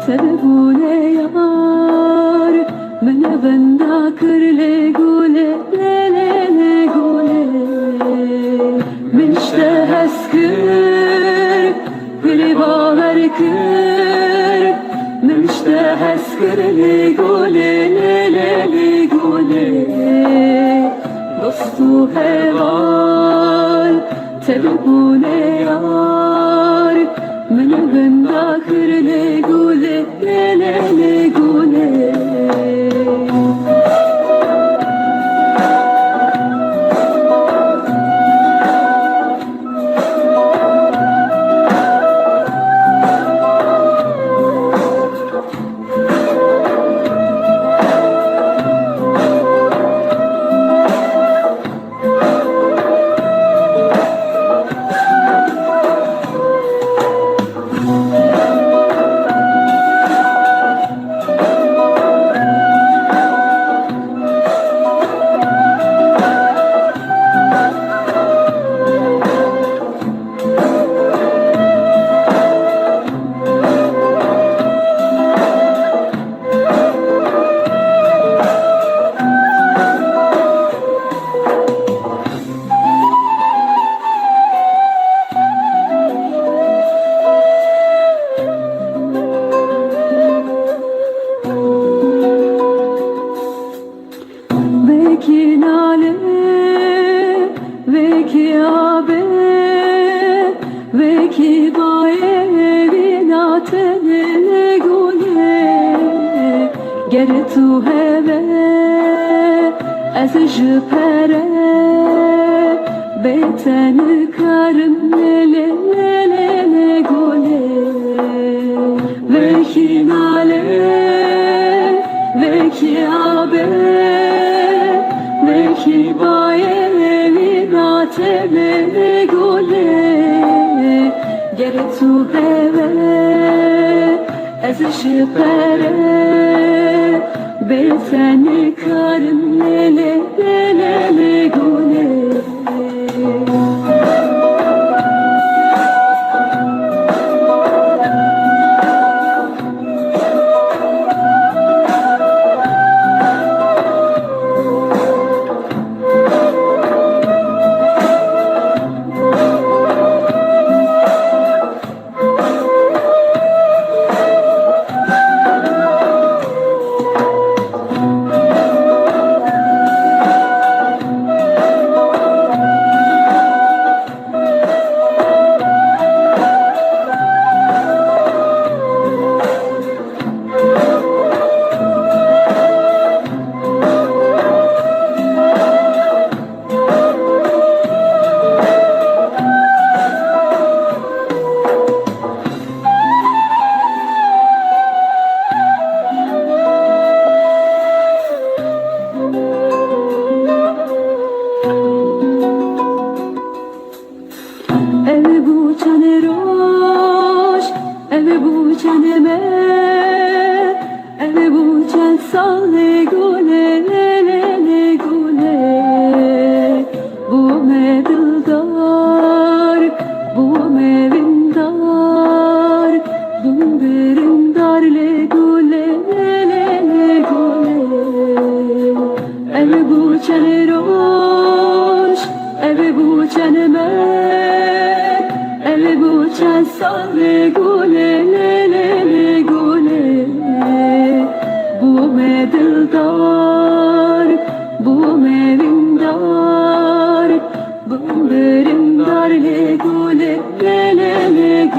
تبونه یار من بندا کرله گوله لیله گوله منشته هست کر گلی باور کر منشته هست کرله گوله لیله گوله دوستو هوال تبونه یار من بندا کرله گوله لیله گوله Veki nale, veki abe, veki bae vinatene gule. Gere tu heve, ez jpere, beten karım lele lele gule. Veki nale, veki abe. Veki baye vinatene gule Gere tu heve ez şipere Belseni karım lele lele gule Ev bu çane roş, ev bu çaneme, ev bu çan salle gule le gule. Bu medildar, bu mevindar, bu birindar le gule le gule. Ev bu çane roş, ev bu çaneme. Bu çan salle gule le gule Bu medildar bu mevindar Bu birindar le gule le